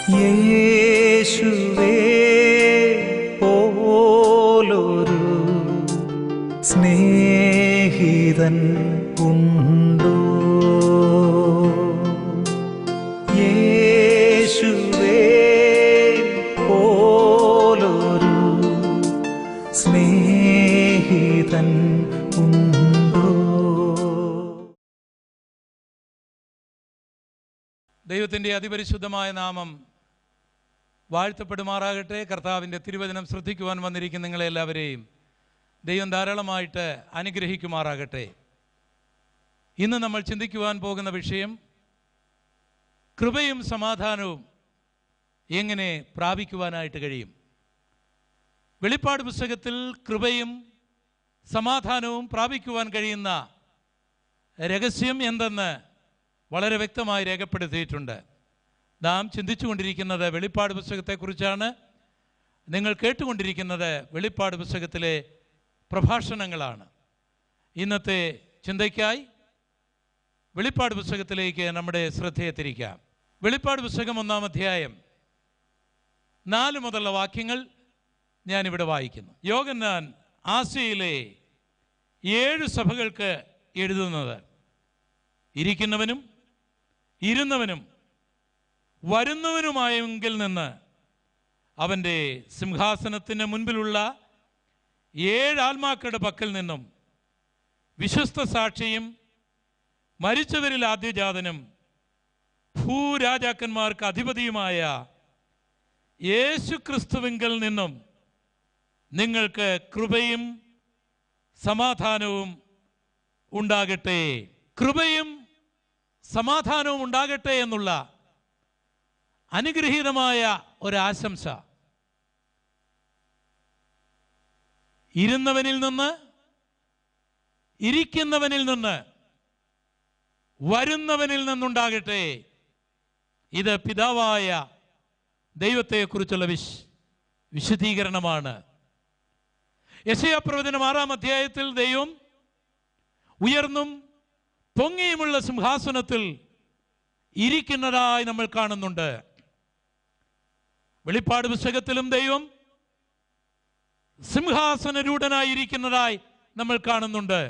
യേശുവേ പോലൊരു സ്നേഹിതൻ ഉണ്ടോ? യേശുവേ പോലൊരു സ്നേഹിതൻ ഉണ്ടോ? ദൈവത്തിൻ്റെ അതിപരിശുദ്ധമായ നാമം വാഴ്ത്തപ്പെടുമാറാകട്ടെ. കർത്താവിൻ്റെ തിരുവചനം ശ്രദ്ധിക്കുവാൻ വന്നിരിക്കുന്ന നിങ്ങളെല്ലാവരെയും ദൈവം ധാരാളമായിട്ട് അനുഗ്രഹിക്കുമാറാകട്ടെ. ഇന്ന് നമ്മൾ ചിന്തിക്കുവാൻ പോകുന്ന വിഷയം കൃപയും സമാധാനവും എങ്ങനെ പ്രാപിക്കുവാനായിട്ട് കഴിയും. വെളിപ്പാട് പുസ്തകത്തിൽ കൃപയും സമാധാനവും പ്രാപിക്കുവാൻ കഴിയുന്ന രഹസ്യം എന്തെന്ന് വളരെ വ്യക്തമായി രേഖപ്പെടുത്തിയിട്ടുണ്ട്. നാം ചിന്തിച്ചുകൊണ്ടിരിക്കുന്നത് വെളിപ്പാട് പുസ്തകത്തെക്കുറിച്ചാണ്. നിങ്ങൾ കേട്ടുകൊണ്ടിരിക്കുന്നത് വെളിപ്പാട് പുസ്തകത്തിലെ പ്രഭാഷണങ്ങളാണ്. ഇന്നത്തെ ചിന്തയ്ക്കായി വെളിപ്പാട് പുസ്തകത്തിലേക്ക് നമ്മുടെ ശ്രദ്ധയെ തിരിക്കാം. വെളിപ്പാട് പുസ്തകം 1-ാം അധ്യായം 4 മുതലുള്ള വാക്യങ്ങൾ ഞാനിവിടെ വായിക്കുന്നു. യോഹന്നാൻ ആസ്യയിലെ 7 സഭകൾക്ക് എഴുതുന്നത്: ഇരിക്കുന്നവനും ഇരുന്നവനും വരുന്നവനുമായെങ്കിൽ നിന്ന് അവൻ്റെ സിംഹാസനത്തിന് മുൻപിലുള്ള 7 ആത്മാക്കളുടെ പക്കൽ നിന്നും വിശ്വസ്ത സാക്ഷിയും മരിച്ചവരിൽ ആദ്യജാതനും ഭൂരാജാക്കന്മാർക്ക് അധിപതിയുമായ യേശുക്രിസ്തുവിങ്കൽ നിന്നും നിങ്ങൾക്ക് കൃപയും സമാധാനവും ഉണ്ടാകട്ടെ. കൃപയും സമാധാനവും ഉണ്ടാകട്ടെ എന്നുള്ള അനുഗ്രഹീതമായ ഒരാശംസ ഇരുന്നവനിൽ നിന്ന്, ഇരിക്കുന്നവനിൽ നിന്ന്, വരുന്നവനിൽ നിന്നുണ്ടാകട്ടെ. ഇത് പിതാവായ ദൈവത്തെക്കുറിച്ചുള്ള വിശദീകരണമാണ്. യെശയ്യാ പ്രവചനം 6-ാം അധ്യായത്തിൽ ദൈവം ഉയർന്നും പൊങ്ങിയുമുള്ള സിംഹാസനത്തിൽ ഇരിക്കുന്നതായി നമ്മൾ കാണുന്നുണ്ട്. വെളിപ്പാട് പുസ്തകത്തിലും ദൈവം സിംഹാസനരൂഢനായിരിക്കുന്നതായി നമ്മൾ കാണുന്നുണ്ട്.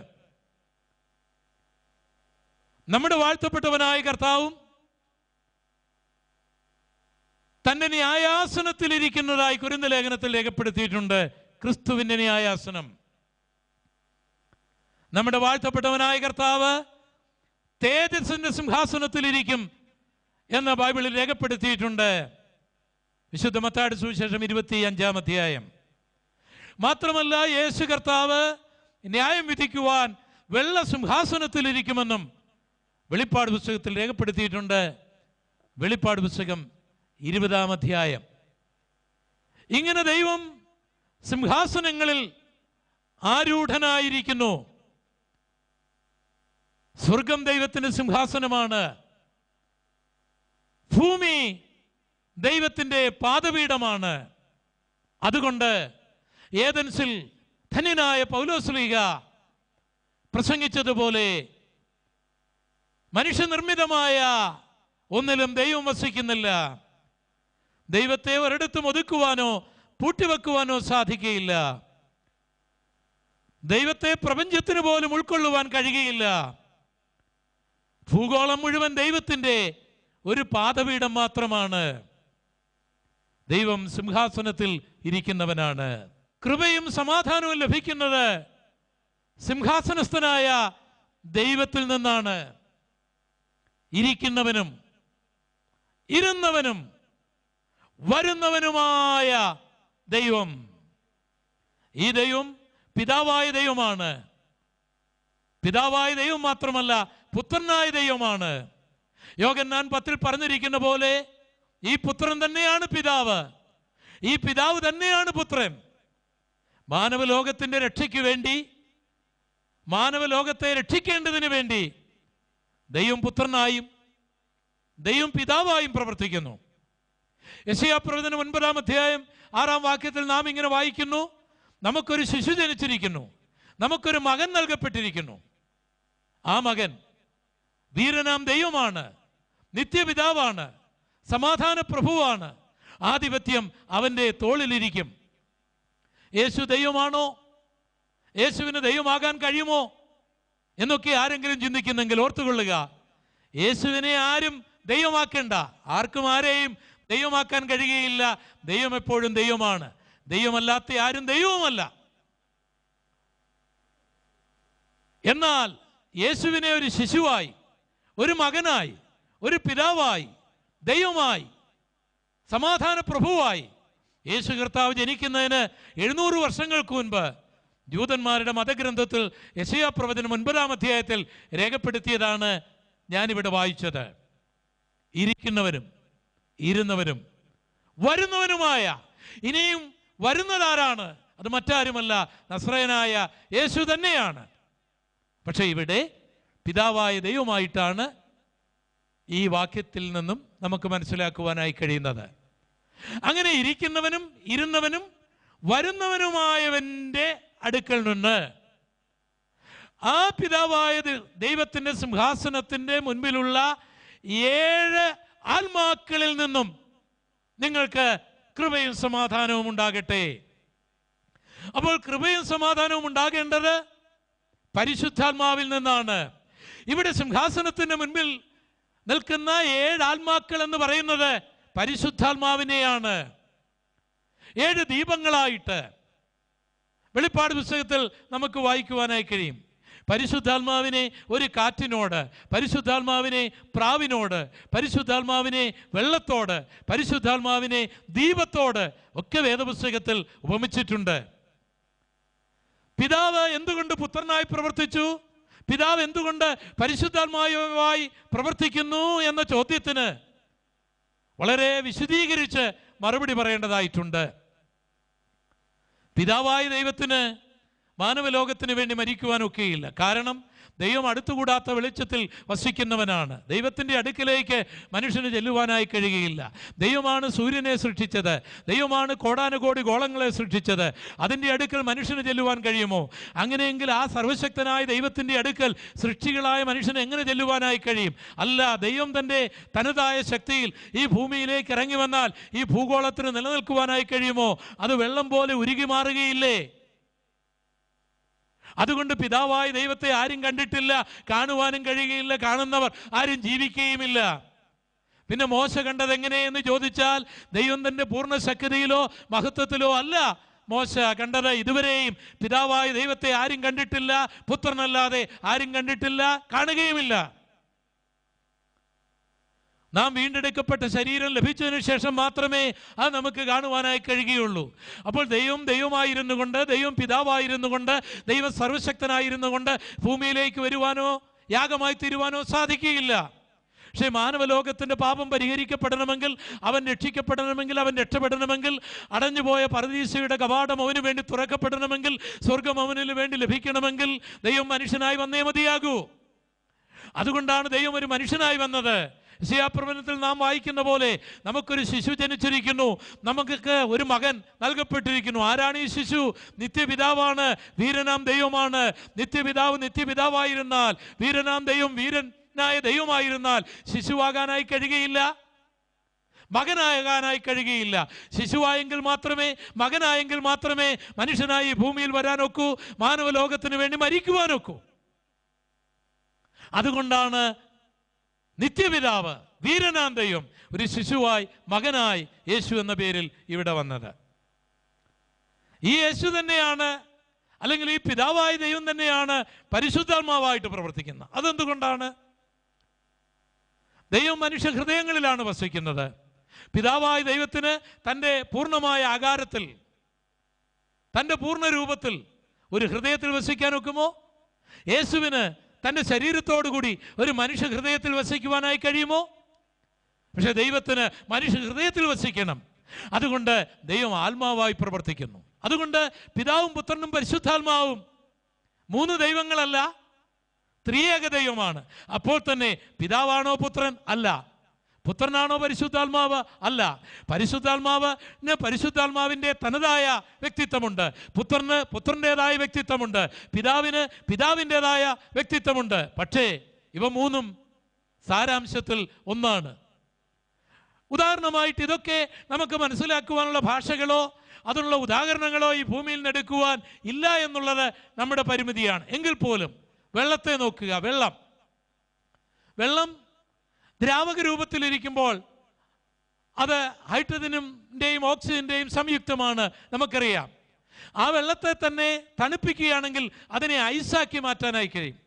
നമ്മുടെ വാഴ്ത്തപ്പെട്ടവനായ കർത്താവും തന്റെ ന്യായാസനത്തിൽ ഇരിക്കുന്നതായി കൊരിന്ത്യർ ലേഖനത്തിൽ രേഖപ്പെടുത്തിയിട്ടുണ്ട്. ക്രിസ്തുവിന്റെ ന്യായാസനം. നമ്മുടെ വാഴ്ത്തപ്പെട്ടവനായ കർത്താവ് തേജസ്സിന്റെ സിംഹാസനത്തിൽ ഇരിക്കും എന്ന് ബൈബിളിൽ രേഖപ്പെടുത്തിയിട്ടുണ്ട്. വിശുദ്ധ മത്തായിയുടെ സുവിശേഷം 25-ാം അധ്യായം. മാത്രമല്ല, യേശു കർത്താവ് ന്യായം വിധിക്കുവാൻ വെള്ള സിംഹാസനത്തിൽ ഇരിക്കുമെന്നും വെളിപ്പാട് പുസ്തകത്തിൽ രേഖപ്പെടുത്തിയിട്ടുണ്ട്. വെളിപ്പാട് പുസ്തകം 20-ാം അധ്യായം. ഇങ്ങനെ ദൈവം സിംഹാസനങ്ങളിൽ ആരൂഢനായിരിക്കുന്നു. സ്വർഗം ദൈവത്തിൻ്റെ സിംഹാസനമാണ്. ഭൂമി ദൈവത്തിൻ്റെ പാദപീഠമാണ്. അതുകൊണ്ട് ഏദൻസിൽ ധന്യനായ പൗലോസ്ലീഹ പ്രസംഗിച്ചതുപോലെ മനുഷ്യനിർമ്മിതമായ ഒന്നിലും ദൈവം വസിക്കുന്നില്ല. ദൈവത്തെ ഒരിടത്തും ഒതുക്കുവാനോ പൂട്ടിവെക്കുവാനോ സാധിക്കുകയില്ല. ദൈവത്തെ പ്രപഞ്ചത്തിന് പോലും ഉൾക്കൊള്ളുവാൻ കഴിയുകയില്ല. ഭൂഗോളം മുഴുവൻ ദൈവത്തിൻ്റെ ഒരു പാദപീഠം മാത്രമാണ്. ദൈവം സിംഹാസനത്തിൽ ഇരിക്കുന്നവനാണ്. കൃപയും സമാധാനവും ലഭിക്കുന്നത് സിംഹാസനസ്ഥനായ ദൈവത്തിൽ നിന്നാണ്. ഇരിക്കുന്നവനും ഇരുന്നവനും വരുന്നവനുമായ ദൈവം. ഈ ദൈവം പിതാവായ ദൈവമാണ്. പിതാവായ ദൈവം മാത്രമല്ല, പുത്രനായ ദൈവമാണ്. യോഹന്നാൻ 10-ൽ പറഞ്ഞിരിക്കുന്ന പോലെ ഈ പുത്രൻ തന്നെയാണ് പിതാവ്, ഈ പിതാവ് തന്നെയാണ് പുത്രൻ. മാനവലോകത്തിൻ്റെ രക്ഷയ്ക്ക് വേണ്ടി, മാനവലോകത്തെ രക്ഷിക്കേണ്ടതിന് വേണ്ടി ദൈവം പുത്രനായും ദൈവം പിതാവായും പ്രവർത്തിക്കുന്നു. യെശയ്യാ പ്രവചനം 9-ാം അധ്യായം 6-ാം വാക്യത്തിൽ നാം ഇങ്ങനെ വായിക്കുന്നു: നമുക്കൊരു ശിശു ജനിച്ചിരിക്കുന്നു, നമുക്കൊരു മകൻ നൽകപ്പെട്ടിരിക്കുന്നു. ആ മകൻ വീരനാം ദൈവമാണ്, നിത്യപിതാവാണ്, സമാധാന പ്രഭുവാണ്. ആധിപത്യം അവൻ്റെ തോളിലിരിക്കും. യേശു ദൈവമാണോ? യേശുവിന് ദൈവമാകാൻ കഴിയുമോ എന്നൊക്കെ ആരെങ്കിലും ചിന്തിക്കുന്നെങ്കിൽ ഓർത്തുകൊള്ളുക, യേശുവിനെ ആരും ദൈവമാക്കേണ്ട. ആർക്കും ആരെയും ദൈവമാക്കാൻ കഴിയുകയില്ല. ദൈവം എപ്പോഴും ദൈവമാണ്. ദൈവമല്ലാത്ത ആരും ദൈവവുമല്ല. എന്നാൽ യേശുവിനെ ഒരു ശിശുവായി, ഒരു മകനായി, ഒരു പിതാവായി, ദൈവമായി, സമാധാന പ്രഭുവായി യേശു കർത്താവ് ജനിക്കുന്നതിന് 700 വർഷങ്ങൾക്ക് മുൻപ് ജൂതന്മാരുടെ മതഗ്രന്ഥത്തിൽ യെശയ്യാ പ്രവചനം 9-ാം അധ്യായത്തിൽ രേഖപ്പെടുത്തിയതാണ് ഞാനിവിടെ വായിച്ചത്. ഇരിക്കുന്നവനും ഇരുന്നവനും വരുന്നവനുമായ, ഇനിയും വരുന്നതാരാണ്? അത് മറ്റാരുമല്ല, നസ്രയനായ യേശു തന്നെയാണ്. പക്ഷേ ഇവിടെ പിതാവായ ദൈവമായിട്ടാണ് ഈ വാക്യത്തിൽ നിന്നും നമുക്ക് മനസ്സിലാക്കുവാനായി കഴിയുന്നത്. അങ്ങനെ ഇരിക്കുന്നവനും ഇരുന്നവനും വരുന്നവനുമായവൻ്റെ അടുക്കൽ നിന്ന് ആ പിതാവായ ദൈവത്തിൻ്റെ സിംഹാസനത്തിൻ്റെ മുൻപിലുള്ള 7 ആത്മാക്കളിൽ നിന്നും നിങ്ങൾക്ക് കൃപയും സമാധാനവും ഉണ്ടാകട്ടെ. അപ്പോൾ കൃപയും സമാധാനവും ഉണ്ടാകേണ്ടത് പരിശുദ്ധാത്മാവിൽ നിന്നാണ്. ഇവിടെ സിംഹാസനത്തിന് മുൻപിൽ നിൽക്കുന്ന 7 ആത്മാക്കൾ എന്ന് പറയുന്നത് പരിശുദ്ധാത്മാവിനെയാണ്. 7 ദീപങ്ങളായിട്ട് വെളിപ്പാട് പുസ്തകത്തിൽ നമുക്ക് വായിക്കുവാനായി കഴിയും. പരിശുദ്ധാത്മാവിനെ ഒരു കാറ്റിനോട്, പരിശുദ്ധാത്മാവിനെ പ്രാവിനോട്, പരിശുദ്ധാത്മാവിനെ വെള്ളത്തോട്, പരിശുദ്ധാത്മാവിനെ ദീപത്തോട് ഒക്കെ വേദപുസ്തകത്തിൽ ഉപമിച്ചിട്ടുണ്ട്. പിതാവ് എന്തുകൊണ്ട് പുത്രനായി പ്രവർത്തിച്ചു, പിതാവ് എന്തുകൊണ്ട് പരിശുദ്ധാത്മാവുമായി പ്രവർത്തിക്കുന്നു എന്ന ചോദ്യത്തിന് വളരെ വിശദീകരിച്ച് മറുപടി പറയേണ്ടതായിട്ടുണ്ട്. പിതാവായ ദൈവത്തിന് മാനവലോകത്തിന് വേണ്ടി മരിക്കുവാനൊക്കെയില്ല. കാരണം ദൈവം അടുത്തുകൂടാത്ത വെളിച്ചത്തിൽ വസിക്കുന്നവനാണ്. ദൈവത്തിൻ്റെ അടുക്കിലേക്ക് മനുഷ്യന് ചെല്ലുവാനായി കഴിയുകയില്ല. ദൈവമാണ് സൂര്യനെ സൃഷ്ടിച്ചത്, ദൈവമാണ് കോടാനുകോടി ഗോളങ്ങളെ സൃഷ്ടിച്ചത്. അതിൻ്റെ അടുക്കൽ മനുഷ്യന് ചെല്ലുവാൻ കഴിയുമോ? അങ്ങനെയെങ്കിൽ ആ സർവശക്തനായ ദൈവത്തിൻ്റെ അടുക്കൽ സൃഷ്ടികളായ മനുഷ്യന് എങ്ങനെ ചെല്ലുവാനായി കഴിയും? അല്ല, ദൈവം തൻ്റെ തനതായ ശക്തിയിൽ ഈ ഭൂമിയിലേക്ക് ഇറങ്ങി വന്നാൽ ഈ ഭൂഗോളത്തിന് നിലനിൽക്കുവാനായി കഴിയുമോ? അത് വെള്ളം പോലെ ഉരുകി മാറുകയില്ലേ? അതുകൊണ്ട് പിതാവായ ദൈവത്തെ ആരും കണ്ടിട്ടില്ല, കാണുവാനും കഴിയുകയില്ല, കാണുന്നവർ ആരും ജീവിക്കുകയുമില്ല. പിന്നെ മോശ കണ്ടത് എങ്ങനെയെന്ന് ചോദിച്ചാൽ ദൈവം തൻ്റെ പൂർണ്ണ ശക്തിയിലോ മഹത്വത്തിലോ അല്ല മോശ കണ്ടത്. ഇതുവരെയും പിതാവായ ദൈവത്തെ ആരും കണ്ടിട്ടില്ല, പുത്രനല്ലാതെ ആരും കണ്ടിട്ടില്ല, കാണുകയുമില്ല. നാം വീണ്ടെടുക്കപ്പെട്ട ശരീരം ലഭിച്ചതിന് ശേഷം മാത്രമേ അത് നമുക്ക് കാണുവാനായി കഴിയുകയുള്ളൂ. അപ്പോൾ ദൈവം ദൈവമായിരുന്നു കൊണ്ട്, ദൈവം പിതാവായിരുന്നു കൊണ്ട്, ദൈവം സർവശക്തനായിരുന്നു കൊണ്ട് ഭൂമിയിലേക്ക് വരുവാനോ യാഗമായി തീരുവാനോ സാധിക്കുകയില്ല. പക്ഷേ മാനവലോകത്തിൻ്റെ പാപം പരിഹരിക്കപ്പെടണമെങ്കിൽ, അവൻ രക്ഷിക്കപ്പെടണമെങ്കിൽ, അവൻ രക്ഷപ്പെടണമെങ്കിൽ, അടഞ്ഞുപോയ പരദീസയുടെ കവാടം അവന് വേണ്ടി തുറക്കപ്പെടണമെങ്കിൽ, സ്വർഗം അവന് വേണ്ടി ലഭിക്കണമെങ്കിൽ ദൈവം മനുഷ്യനായി വന്നേ മതിയാകൂ. അതുകൊണ്ടാണ് ദൈവം ഒരു മനുഷ്യനായി വന്നത്. യെശയ്യാ പ്രവചനത്തിൽ നാം വായിക്കുന്ന പോലെ നമുക്കൊരു ശിശു ജനിച്ചിരിക്കുന്നു, നമുക്ക് ഒരു മകൻ നൽകപ്പെട്ടിരിക്കുന്നു. ആരാണ് ഈ ശിശു? നിത്യപിതാവാണ്, വീരനാം ദൈവമാണ്. നിത്യപിതാവ് നിത്യപിതാവായിരുന്നാൽ, വീരനാം ദൈവം വീരനായ ദൈവമായിരുന്നാൽ ശിശുവാകാനായി കഴിയുകയില്ല, മകനാകാനായി കഴിയുകയില്ല. ശിശുവായെങ്കിൽ മാത്രമേ, മകനായെങ്കിൽ മാത്രമേ മനുഷ്യനായി ഭൂമിയിൽ വരാനൊക്കൂ, മാനവലോകത്തിന് വേണ്ടി മരിക്കുവാനൊക്കൂ. അതുകൊണ്ടാണ് നിത്യപിതാവ്, വീരനാം ദൈവം ഒരു ശിശുവായി, മകനായി യേശു എന്ന പേരിൽ ഇവിടെ വന്നത്. ഈ യേശു തന്നെയാണ്, അല്ലെങ്കിൽ ഈ പിതാവായ ദൈവം തന്നെയാണ് പരിശുദ്ധാത്മാവായിട്ട് പ്രവർത്തിക്കുന്നത്. അതെന്തുകൊണ്ടാണ്? ദൈവം മനുഷ്യ ഹൃദയങ്ങളിലാണ് വസിക്കുന്നത്. പിതാവായ ദൈവത്തിന് തൻ്റെ പൂർണ്ണമായ ആകാരത്തിൽ, തൻ്റെ പൂർണ്ണ രൂപത്തിൽ ഒരു ഹൃദയത്തിൽ വസിക്കാൻ ഒക്കുമോ? യേശുവിന് തൻ്റെ ശരീരത്തോടുകൂടി ഒരു മനുഷ്യ ഹൃദയത്തിൽ വസിക്കുവാനായി കഴിയുമോ? പക്ഷെ ദൈവത്തിന് മനുഷ്യ ഹൃദയത്തിൽ വസിക്കണം. അതുകൊണ്ട് ദൈവം ആത്മാവായി പ്രവർത്തിക്കുന്നു. അതുകൊണ്ട് പിതാവും പുത്രനും പരിശുദ്ധാത്മാവും 3 ദൈവങ്ങളല്ല, ത്രിയേക ദൈവമാണ്. അപ്പോൾ തന്നെ പിതാവാണോ പുത്രൻ? അല്ല. പുത്രനാണോ പരിശുദ്ധാത്മാവ്? അല്ല. പരിശുദ്ധാത്മാവിന് പരിശുദ്ധാത്മാവിൻ്റെ തനതായ വ്യക്തിത്വമുണ്ട്, പുത്രന് പുത്രൻ്റെതായ വ്യക്തിത്വമുണ്ട്, പിതാവിന് പിതാവിൻ്റെതായ വ്യക്തിത്വമുണ്ട്. പക്ഷേ ഇവ 3 സാരാംശത്തിൽ ഒന്നാണ്. ഉദാഹരണമായിട്ട് ഇതൊക്കെ നമുക്ക് മനസ്സിലാക്കുവാനുള്ള ഭാഷകളോ അതിനുള്ള ഉദാഹരണങ്ങളോ ഈ ഭൂമിയിൽ നിന്ന് എടുക്കുവാൻ ഇല്ല എന്നുള്ളത് നമ്മുടെ പരിമിതിയാണ്. എങ്കിൽ പോലും വെള്ളത്തെ നോക്കുക. വെള്ളം ദ്രാവക രൂപത്തിലിരിക്കുമ്പോൾ അത് ഹൈഡ്രജൻ്റെയും ഓക്സിജൻ്റെയും സംയുക്തമാണ്, നമുക്കറിയാം. ആ വെള്ളത്തെ തന്നെ തണുപ്പിക്കുകയാണെങ്കിൽ അതിനെ ഐസാക്കി മാറ്റാനായി കഴിയും.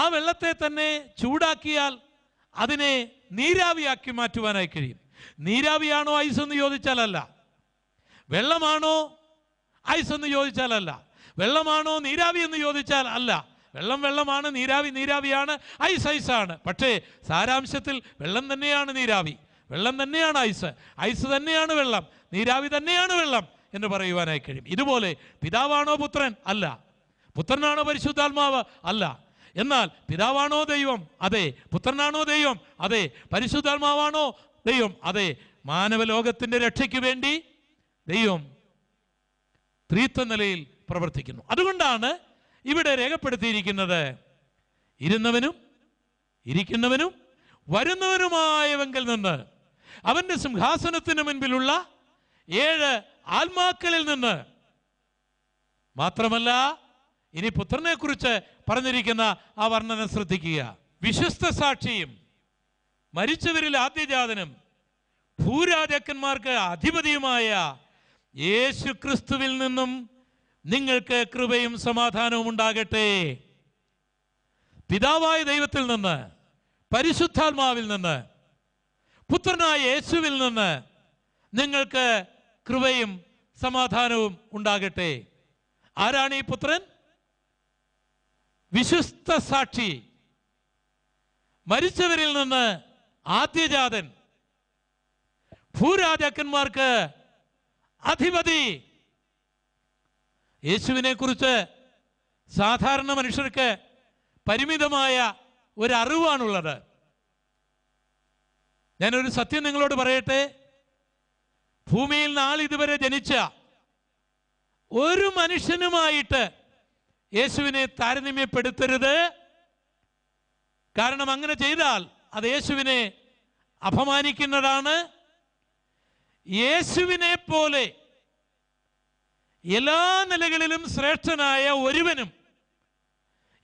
ആ വെള്ളത്തെ തന്നെ ചൂടാക്കിയാൽ അതിനെ നീരാവിയാക്കി മാറ്റുവാനായി കഴിയും. നീരാവിയാണോ ഐസ് എന്ന് ചോദിച്ചാലല്ല, വെള്ളമാണോ ഐസ് എന്ന് ചോദിച്ചാലല്ല, വെള്ളമാണോ നീരാവി എന്ന് ചോദിച്ചാൽ അല്ല. വെള്ളമാണ്, നീരാവിയാണ്, ഐസാണ്. പക്ഷേ സാരാംശത്തിൽ വെള്ളം തന്നെയാണ് നീരാവി, വെള്ളം തന്നെയാണ് ഐസ് തന്നെയാണ് വെള്ളം, നീരാവി തന്നെയാണ് വെള്ളം എന്ന് പറയുവാനായി കഴിയും. ഇതുപോലെ പിതാവാണോ പുത്രൻ? അല്ല. പുത്രനാണോ പരിശുദ്ധാത്മാവ്? അല്ല. എന്നാൽ പിതാവാണോ ദൈവം? അതെ. പുത്രനാണോ ദൈവം? അതെ. പരിശുദ്ധാത്മാവാണോ ദൈവം? അതെ. മാനവലോകത്തിൻ്റെ രക്ഷയ്ക്ക് വേണ്ടി ദൈവം ത്രിത്വ നിലയിൽ പ്രവർത്തിക്കുന്നു. അതുകൊണ്ടാണ് ഇവിടെ രേഖപ്പെടുത്തിയിരിക്കുന്നത്, ഇരുന്നവനും ഇരിക്കുന്നവനും വരുന്നവനുമായവങ്കിൽ നിന്ന് അവൻ്റെ സിംഹാസനത്തിന് മുൻപിലുള്ള 7 ആത്മാക്കളിൽ നിന്ന്. മാത്രമല്ല ഇനി പുത്രനെ കുറിച്ച് പറഞ്ഞിരിക്കുന്ന ആ വർണ്ണന ശ്രദ്ധിക്കുക. വിശ്വസ്ത സാക്ഷിയും മരിച്ചവരിൽ ആദ്യജാതനും ഭൂരാജാക്കന്മാർക്ക് അധിപതിയുമായ യേശു ക്രിസ്തുവിൽ നിന്നും നിങ്ങൾക്ക് കൃപയും സമാധാനവും ഉണ്ടാകട്ടെ. പിതാവായ ദൈവത്തിൽ നിന്ന്, പരിശുദ്ധാത്മാവിൽ നിന്ന്, പുത്രനായ യേശുവിൽ നിന്ന് നിങ്ങൾക്ക് കൃപയും സമാധാനവും ഉണ്ടാകട്ടെ. ആരാണ് ഈ പുത്രൻ? വിശ്വസ്ത സാക്ഷി, മരിച്ചവരിൽ നിന്ന് ആദ്യജാതൻ, ഭൂരാജാക്കന്മാർക്ക് അധിപതി. യേശുവിനെ കുറിച്ച് സാധാരണ മനുഷ്യർക്ക് പരിമിതമായ ഒരറിവാണുള്ളത്. ഞാനൊരു സത്യം നിങ്ങളോട് പറയട്ടെ. ഭൂമിയിൽ നാളിതുവരെ ജനിച്ച ഒരു മനുഷ്യനുമായിട്ട് യേശുവിനെ താരതമ്യപ്പെടുത്തരുത്. കാരണം അങ്ങനെ ചെയ്താൽ അത് യേശുവിനെ അപമാനിക്കുന്നതാണ്. യേശുവിനെ പോലെ എല്ലാ നിലകളിലും ശ്രേഷ്ഠനായ ഒരുവനും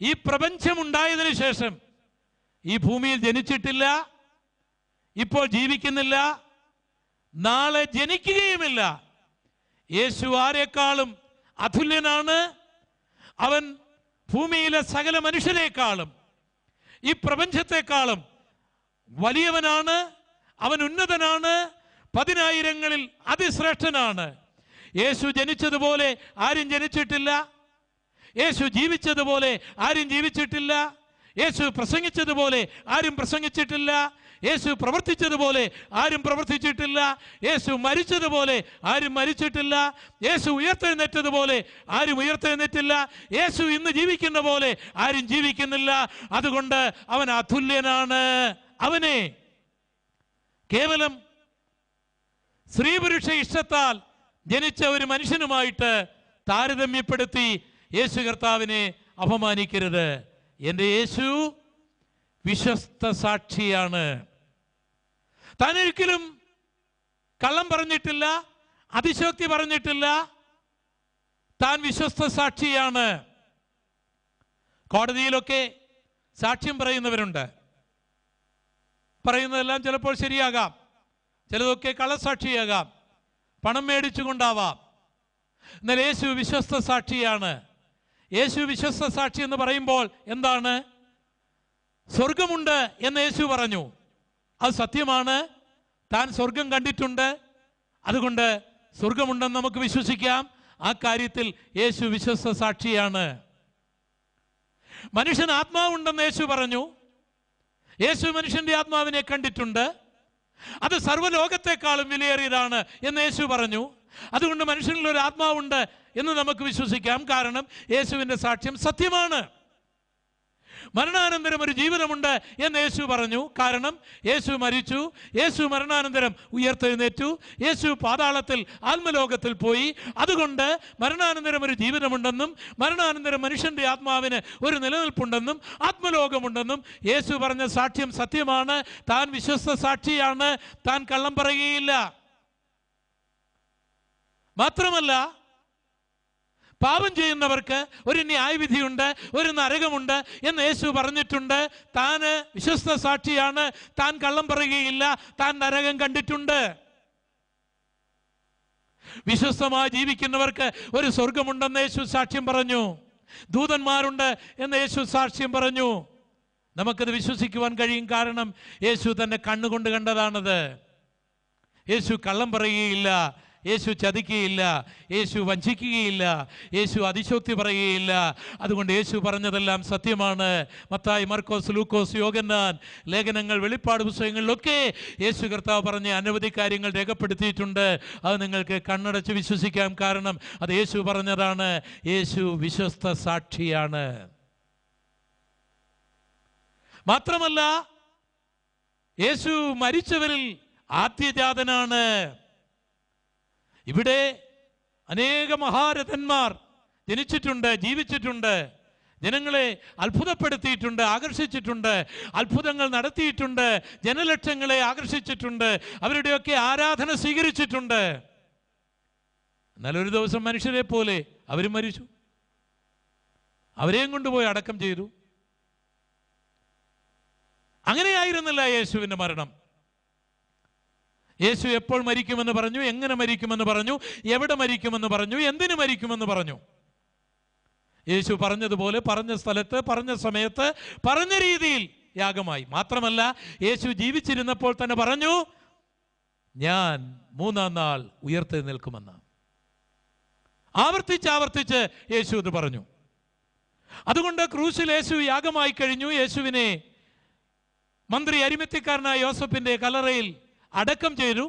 ഈ പ്രപഞ്ചമുണ്ടായതിനു ശേഷം ഈ ഭൂമിയിൽ ജനിച്ചിട്ടില്ല, ഇപ്പോൾ ജീവിക്കുന്നില്ല, നാളെ ജനിക്കുകയുമില്ല. യേശു ആരെക്കാളും അതുല്യനാണ്. അവൻ ഭൂമിയിലെ സകല മനുഷ്യരെക്കാളും ഈ പ്രപഞ്ചത്തെക്കാളും വലിയവനാണ്. അവൻ ഉന്നതനാണ്, 10,000ങ്ങളിൽ അതിശ്രേഷ്ഠനാണ്. യേശു ജനിച്ചതുപോലെ ആരും ജനിച്ചിട്ടില്ല. യേശു ജീവിച്ചതുപോലെ ആരും ജീവിച്ചിട്ടില്ല. യേശു പ്രസംഗിച്ചതുപോലെ ആരും പ്രസംഗിച്ചിട്ടില്ല. യേശു പ്രവർത്തിച്ചതുപോലെ ആരും പ്രവർത്തിച്ചിട്ടില്ല. യേശു മരിച്ചതുപോലെ ആരും മരിച്ചിട്ടില്ല. യേശു ഉയർത്തെഴുന്നേറ്റതുപോലെ ആരും ഉയർത്തെഴുന്നേറ്റില്ല. യേശു ഇന്ന് ജീവിക്കുന്ന പോലെ ആരും ജീവിക്കുന്നില്ല. അതുകൊണ്ട് അവൻ അതുല്യനാണ്. അവനെ കേവലം സ്ത്രീ പുരുഷ ഇഷ്ടത്താൽ ജനിച്ച ഒരു മനുഷ്യനുമായിട്ട് താരതമ്യപ്പെടുത്തി യേശു കർത്താവിനെ അപമാനിക്കരുത്. എൻ്റെ യേശു വിശ്വസ്ത സാക്ഷിയാണ്. താൻ ഒരിക്കലും കള്ളം പറഞ്ഞിട്ടില്ല, അതിശോക്തി പറഞ്ഞിട്ടില്ല. താൻ വിശ്വസ്ത സാക്ഷിയാണ്. കോടതിയിലൊക്കെ സാക്ഷ്യം പറയുന്നവരുണ്ട്. പറയുന്നതെല്ലാം ചിലപ്പോൾ ശരിയാകാം, ചിലതൊക്കെ കള്ളസാക്ഷിയാകാം, പണം മേടിച്ചുകൊണ്ടാവാം. എന്നാൽ യേശു വിശ്വസ്ത സാക്ഷിയാണ്. യേശു വിശ്വസ്ത സാക്ഷി എന്ന് പറയുമ്പോൾ എന്താണ്? സ്വർഗമുണ്ട് എന്ന് യേശു പറഞ്ഞു. അത് സത്യമാണ്. താൻ സ്വർഗം കണ്ടിട്ടുണ്ട്. അതുകൊണ്ട് സ്വർഗമുണ്ടെന്ന് നമുക്ക് വിശ്വസിക്കാം. ആ കാര്യത്തിൽ യേശു വിശ്വസ്ത സാക്ഷിയാണ്. മനുഷ്യന് ആത്മാവുണ്ടെന്ന് യേശു പറഞ്ഞു. യേശു മനുഷ്യന്റെ ആത്മാവിനെ കണ്ടിട്ടുണ്ട്. അത് സർവ്വലോകത്തെക്കാളും വിലയേറിയതാണ് എന്ന് യേശു പറഞ്ഞു. അതുകൊണ്ട് മനുഷ്യനിൽ ഒരു ആത്മാവുണ്ട് എന്ന് നമുക്ക് വിശ്വസിക്കാം. കാരണം യേശുവിൻ്റെ സാക്ഷ്യം സത്യമാണ്. മരണാനന്തരം ഒരു ജീവിതമുണ്ട് എന്ന് യേശു പറഞ്ഞു. കാരണം യേശു മരിച്ചു, യേശു മരണാനന്തരം ഉയർത്തെഴുന്നേറ്റു, യേശു പാതാളത്തിൽ ആത്മലോകത്തിൽ പോയി. അതുകൊണ്ട് മരണാനന്തരം ഒരു ജീവിതമുണ്ടെന്നും മരണാനന്തരം മനുഷ്യൻ്റെ ആത്മാവിന് ഒരു നിലനിൽപ്പുണ്ടെന്നും ആത്മലോകമുണ്ടെന്നും യേശു പറഞ്ഞ സാക്ഷ്യം സത്യമാണ്. താൻ വിശ്വസ്ത സാക്ഷിയാണ്, താൻ കള്ളം പറയുകയില്ല. മാത്രമല്ല, പാപം ചെയ്യുന്നവർക്ക് ഒരു ന്യായവിധിയുണ്ട്, ഒരു നരകമുണ്ട് എന്ന് യേശു പറഞ്ഞിട്ടുണ്ട്. താൻ വിശ്വസ്ത സാക്ഷിയാണ്, താൻ കള്ളം പറയുകയില്ല, താൻ നരകം കണ്ടിട്ടുണ്ട്. വിശ്വസ്തമായി ജീവിക്കുന്നവർക്ക് ഒരു സ്വർഗമുണ്ടെന്ന് യേശു സാക്ഷ്യം പറഞ്ഞു. ദൂതന്മാരുണ്ട് എന്ന് യേശു സാക്ഷ്യം പറഞ്ഞു. നമുക്കത് വിശ്വസിക്കുവാൻ കഴിയും. കാരണം യേശു തന്നെ കണ്ണുകൊണ്ട് കണ്ടതാണത്. യേശു കള്ളം പറയുകയില്ല, യേശു ചതിക്കുകയില്ല, യേശു വഞ്ചിക്കുകയില്ല, യേശു അതിശോക്തി പറയുകയില്ല. അതുകൊണ്ട് യേശു പറഞ്ഞതെല്ലാം സത്യമാണ്. മത്തായി, മർക്കോസ്, ലൂക്കോസ്, യോഹന്നാൻ ലേഖനങ്ങൾ, വെളിപ്പാട് പുസ്തകങ്ങളിലൊക്കെ യേശു കർത്താവ് പറഞ്ഞ അനവധി കാര്യങ്ങൾ രേഖപ്പെടുത്തിയിട്ടുണ്ട്. അത് നിങ്ങൾക്ക് കണ്ണടച്ച് വിശ്വസിക്കാം. കാരണം അത് യേശു പറഞ്ഞതാണ്. യേശു വിശ്വസ്ത സാക്ഷിയാണ്. മാത്രമല്ല, യേശു മരിച്ചവരിൽ ആദ്യജാതനാണ്. ഇവിടെ അനേക മഹാരഥന്മാർ ജനിച്ചിട്ടുണ്ട്, ജീവിച്ചിട്ടുണ്ട്, ജനങ്ങളെ അത്ഭുതപ്പെടുത്തിയിട്ടുണ്ട്, ആകർഷിച്ചിട്ടുണ്ട്, അത്ഭുതങ്ങൾ നടത്തിയിട്ടുണ്ട്, ജനലക്ഷങ്ങളെ ആകർഷിച്ചിട്ടുണ്ട്, അവരുടെയൊക്കെ ആരാധന സ്വീകരിച്ചിട്ടുണ്ട്. എന്നാൽ ഒരു ദിവസം മനുഷ്യരെ പോലെ അവരും മരിച്ചു, അവരെയും കൊണ്ടുപോയി അടക്കം ചെയ്തു. അങ്ങനെയായിരുന്നില്ല യേശുവിൻ്റെ മരണം. യേശു എപ്പോൾ മരിക്കുമെന്ന് പറഞ്ഞു, എങ്ങനെ മരിക്കുമെന്ന് പറഞ്ഞു, എവിടെ മരിക്കുമെന്ന് പറഞ്ഞു, എന്തിനു മരിക്കുമെന്ന് പറഞ്ഞു. യേശു പറഞ്ഞതുപോലെ പറഞ്ഞ സ്ഥലത്ത്, പറഞ്ഞ സമയത്ത്, പറഞ്ഞ രീതിയിൽ യാഗമായി. മാത്രമല്ല, യേശു ജീവിച്ചിരുന്നപ്പോൾ തന്നെ പറഞ്ഞു, ഞാൻ 3-ാം നാൾ ഉയർത്തെഴുന്നേൽക്കുമെന്ന്. ആവർത്തിച്ച് യേശു ഇത് പറഞ്ഞു. അതുകൊണ്ട് ക്രൂശിൽ യേശു യാഗമായി കഴിഞ്ഞു. യേശുവിനെ മന്ത്രി അരിമത്യക്കാരനായ യോസഫിന്റെ കല്ലറയിൽ അടക്കം ചെയ്തു.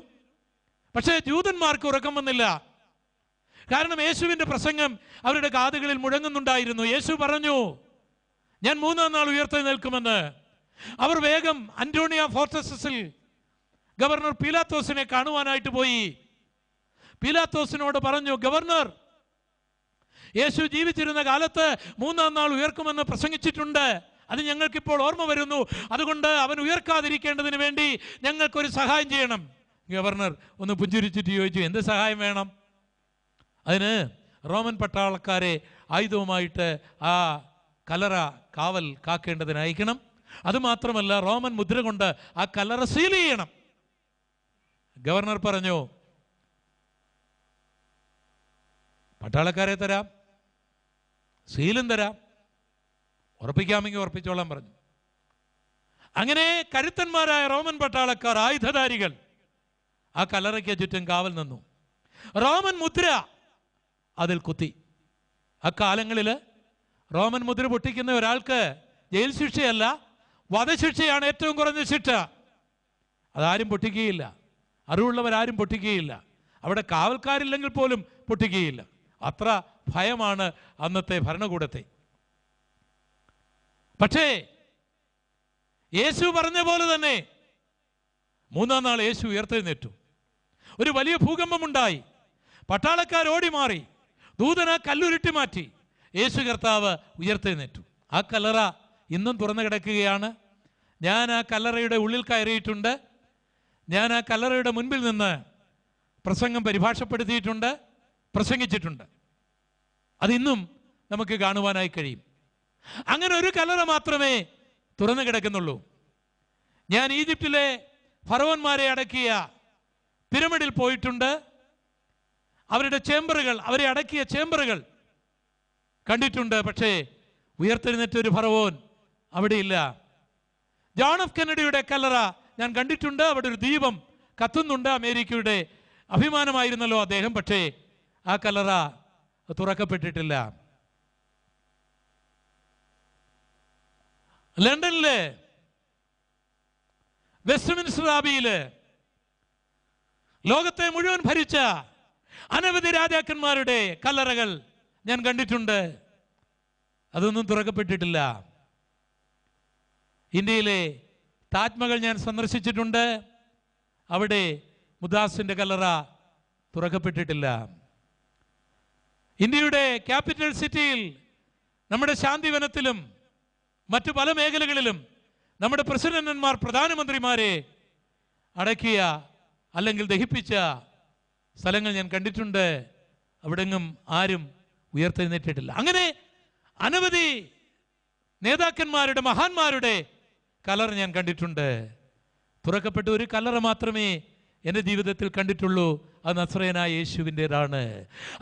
പക്ഷേ ജൂതന്മാർക്ക് ഉറക്കം വന്നില്ല. കാരണം യേശുവിൻ്റെ പ്രസംഗം അവരുടെ കാതുകളിൽ മുഴങ്ങുന്നുണ്ടായിരുന്നു. യേശു പറഞ്ഞു, ഞാൻ 3-ാം നാൾ ഉയർത്തെഴുന്നേൽക്കുമെന്ന്. അവർ വേഗം അന്റോണിയ ഫോർട്ടറസിൽ ഗവർണർ പീലാത്തോസിനെ കാണുവാനായിട്ട് പോയി. പീലാത്തോസിനോട് പറഞ്ഞു, ഗവർണർ, യേശു ജീവിച്ചിരുന്ന കാലത്ത് 3-ാം നാൾ ഉയർക്കുമെന്ന് പ്രസംഗിച്ചിട്ടുണ്ട്. അത് ഞങ്ങൾക്കിപ്പോൾ ഓർമ്മ വരുന്നു. അതുകൊണ്ട് അവൻ ഉയർക്കാതിരിക്കേണ്ടതിന് വേണ്ടി ഞങ്ങൾക്കൊരു സഹായം ചെയ്യണം. ഗവർണർ ഒന്ന് പുഞ്ചിരിച്ചിട്ട് ചോദിച്ചു, എന്ത് സഹായം വേണം? അതിന് റോമൻ പട്ടാളക്കാരെ ആയുധവുമായിട്ട് ആ കല്ലറ കാവൽ കാക്കേണ്ടതിന് അയക്കണം. അതുമാത്രമല്ല, റോമൻ മുദ്ര കൊണ്ട് ആ കല്ലറ സീൽ ചെയ്യണം. ഗവർണർ പറഞ്ഞു, പട്ടാളക്കാരെ തരാം, സീലും തരാം, ഉറപ്പിക്കാമെങ്കിൽ ഉറപ്പിച്ചോളാൻ പറഞ്ഞു. അങ്ങനെ കരുത്തന്മാരായ റോമൻ പട്ടാളക്കാർ, ആയുധധാരികൾ, ആ കല്ലറയ്ക്ക് ചുറ്റും കാവൽ നിന്നു. റോമൻ മുദ്ര അതിൽ കുത്തി. അക്കാലങ്ങളിൽ റോമൻ മുദ്ര പൊട്ടിക്കുന്ന ഒരാൾക്ക് ജയിൽ ശിക്ഷയല്ല, വധശിക്ഷയാണ് ഏറ്റവും കുറഞ്ഞ ശിക്ഷ. അതാരും പൊട്ടിക്കുകയില്ല, അറിവുള്ളവരാരും പൊട്ടിക്കുകയില്ല, അവിടെ കാവൽക്കാരില്ലെങ്കിൽ പോലും പൊട്ടിക്കുകയില്ല. അത്ര ഭയമാണ് അന്നത്തെ ഭരണകൂടത്തെ. പക്ഷേ യേശു പറഞ്ഞ പോലെ തന്നെ 3-ാം നാൾ യേശു ഉയർത്തെഴുന്നേറ്റു. ഒരു വലിയ ഭൂകമ്പമുണ്ടായി. പട്ടാളക്കാർ ഓടി മാറി, ദൂതന കല്ലുരുട്ടി മാറ്റി. യേശു കർത്താവ് ഉയർത്തെഴുന്നേറ്റു. ആ കല്ലറ ഇന്നും തുറന്നു കിടക്കുകയാണ്. ഞാൻ ആ കല്ലറയുടെ ഉള്ളിൽ കയറിയിട്ടുണ്ട്. ഞാൻ ആ കല്ലറയുടെ മുൻപിൽ നിന്ന് പ്രസംഗം പരിഭാഷപ്പെടുത്തിയിട്ടുണ്ട്, പ്രസംഗിച്ചിട്ടുണ്ട്. അതിന്നും നമുക്ക് കാണുവാനായി കഴിയും. അങ്ങനെ ഒരു കല്ലറ മാത്രമേ തുറന്നു കിടക്കുന്നുള്ളൂ. ഞാൻ ഈജിപ്തിലെ ഫറവോന്മാരെ അടക്കിയ പിരമിഡിൽ പോയിട്ടുണ്ട്. അവരുടെ ചേംബറുകൾ, അവരെ അടക്കിയ ചേംബറുകൾ കണ്ടിട്ടുണ്ട്. പക്ഷേ ഉയർത്തെഴുന്നേറ്റ ഒരു ഫറവോൻ അവിടെയില്ല. ജോൺ എഫ് കെന്നഡിയുടെ കല്ലറ ഞാൻ കണ്ടിട്ടുണ്ട്. അവിടെ ഒരു ദീപം കത്തുന്നുണ്ട്. അമേരിക്കയുടെ അഭിമാനമായിരുന്നല്ലോ അദ്ദേഹം. പക്ഷേ ആ കല്ലറ തുറക്കപ്പെട്ടിട്ടില്ല. ലണ്ടനിലെ വെസ്റ്റ്മിൻസ്റ്റർ ആബിയില് ലോകത്തെ മുഴുവൻ ഭരിച്ച അനവധി രാജാക്കന്മാരുടെ കല്ലറകൾ ഞാൻ കണ്ടിട്ടുണ്ട്. അതൊന്നും തുറക്കപ്പെട്ടിട്ടില്ല. ഇന്ത്യയിലെ താജ്മഹൽ ഞാൻ സന്ദർശിച്ചിട്ടുണ്ട്. അവിടെ മുദാസിൻ്റെ കല്ലറ തുറക്കപ്പെട്ടിട്ടില്ല. ഇന്ത്യയുടെ ക്യാപിറ്റൽ സിറ്റിയിൽ, നമ്മുടെ ശാന്തിവനത്തിലും മറ്റു പല മേഖലകളിലും നമ്മുടെ പ്രസിഡന്റന്മാർ, പ്രധാനമന്ത്രിമാരെ അടക്കിയ അല്ലെങ്കിൽ ദഹിപ്പിച്ച സ്ഥലങ്ങൾ ഞാൻ കണ്ടിട്ടുണ്ട്. അവിടെങ്ങും ആരും ഉയർത്തെഴുന്നേറ്റിട്ടില്ല. അങ്ങനെ അനവധി നേതാക്കന്മാരുടെ, മഹാന്മാരുടെ കല്ലറ ഞാൻ കണ്ടിട്ടുണ്ട്. തുറക്കപ്പെട്ട ഒരു കല്ലറ മാത്രമേ എൻ്റെ ജീവിതത്തിൽ കണ്ടിട്ടുള്ളൂ. അത് നസ്രയനായ യേശുവിൻ്റെതാണ്.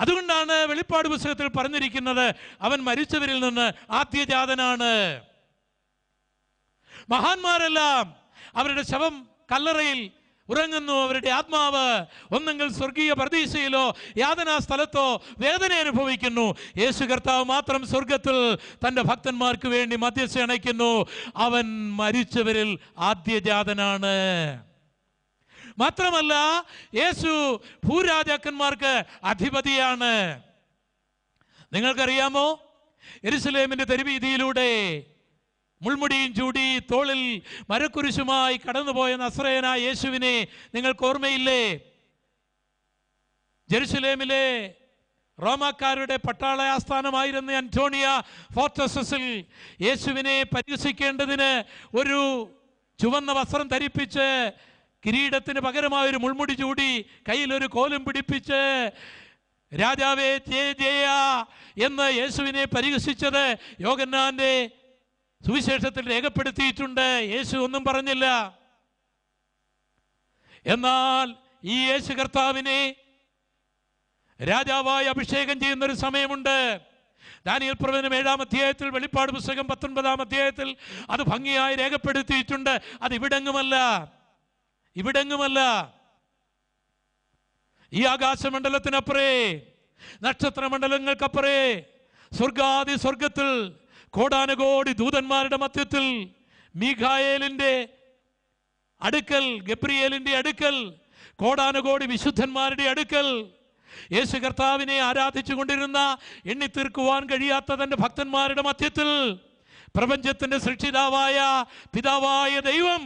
അതുകൊണ്ടാണ് വെളിപ്പാട് പുസ്തകത്തിൽ പറഞ്ഞിരിക്കുന്നത്, അവൻ മരിച്ചവരിൽ നിന്ന് ആദ്യജാതനാണ്. മഹാന്മാരെല്ലാം അവരുടെ ശവം കല്ലറയിൽ ഉറങ്ങുന്നു. അവരുടെ ആത്മാവ് ഒന്നെങ്കിൽ സ്വർഗീയ പ്രതീക്ഷയിലോ യാതനാ സ്ഥലത്തോ വേദന അനുഭവിക്കുന്നു. യേശു കർത്താവ് മാത്രം സ്വർഗത്തിൽ തൻ്റെ ഭക്തന്മാർക്ക് വേണ്ടി മധ്യസ്ഥ അണയ്ക്കുന്നു. അവൻ മരിച്ചവരിൽ ആദ്യജാതനാണ്. മാത്രമല്ല, യേശു ഭൂരാജാക്കന്മാർക്ക് അധിപതിയാണ്. നിങ്ങൾക്കറിയാമോ, യെരുശലേമിന്റെ തെരുവീതിയിലൂടെ മുൾമുടിയും ചൂടി തോളിൽ മരക്കുരിശുമായി കടന്നുപോയ നസ്രയനായ യേശുവിനെ നിങ്ങൾക്ക് ഓർമ്മയില്ലേ? ജെറുസലേമിലെ റോമാക്കാരുടെ പട്ടാള ആസ്ഥാനമായിരുന്ന അന്റോണിയ ഫോർട്രസസിൽ യേശുവിനെ പരിഹസിക്കേണ്ടതിന് ഒരു ചുവന്ന വസ്ത്രം ധരിപ്പിച്ച്, കിരീടത്തിന് പകരമായ ഒരു മുൾമുടി ചൂടി, കയ്യിലൊരു കോലും പിടിപ്പിച്ച് രാജാവേ ജയ ജയ എന്ന് യേശുവിനെ പരിഹസിച്ചത് യോഹന്നാന്റെ സുവിശേഷത്തിൽ രേഖപ്പെടുത്തിയിട്ടുണ്ട്. യേശു ഒന്നും പറഞ്ഞില്ല. എന്നാൽ ഈ യേശു കർത്താവിനെ രാജാവായി അഭിഷേകം ചെയ്യുന്ന ഒരു സമയമുണ്ട്. ദാനിയേൽ പ്രവചനം 7-ാം അധ്യായത്തിൽ, വെളിപ്പാട് പുസ്തകം 19-ാം അധ്യായത്തിൽ അത് ഭംഗിയായി രേഖപ്പെടുത്തിയിട്ടുണ്ട്. അത് ഇവിടെങ്ങുമല്ല. ഈ ആകാശമണ്ഡലത്തിനപ്പുറേ, നക്ഷത്രമണ്ഡലങ്ങൾക്കപ്പുറേ, സ്വർഗാദി സ്വർഗത്തിൽ കോടാനുകോടി ദൂതന്മാരുടെ മധ്യത്തിൽ, മീഖായേലിന്റെ അടുക്കൽ, ഗബ്രിയേലിന്റെ അടുക്കൽ, കോടാനുകോടി വിശുദ്ധന്മാരുടെ അടുക്കൽ യേശു കർത്താവിനെ ആരാധിച്ചു കൊണ്ടിരുന്ന, എണ്ണിത്തീർക്കുവാൻ കഴിയാത്ത തൻ്റെ ഭക്തന്മാരുടെ മധ്യത്തിൽ പ്രപഞ്ചത്തിന്റെ സൃഷ്ടിതാവായ പിതാവായ ദൈവം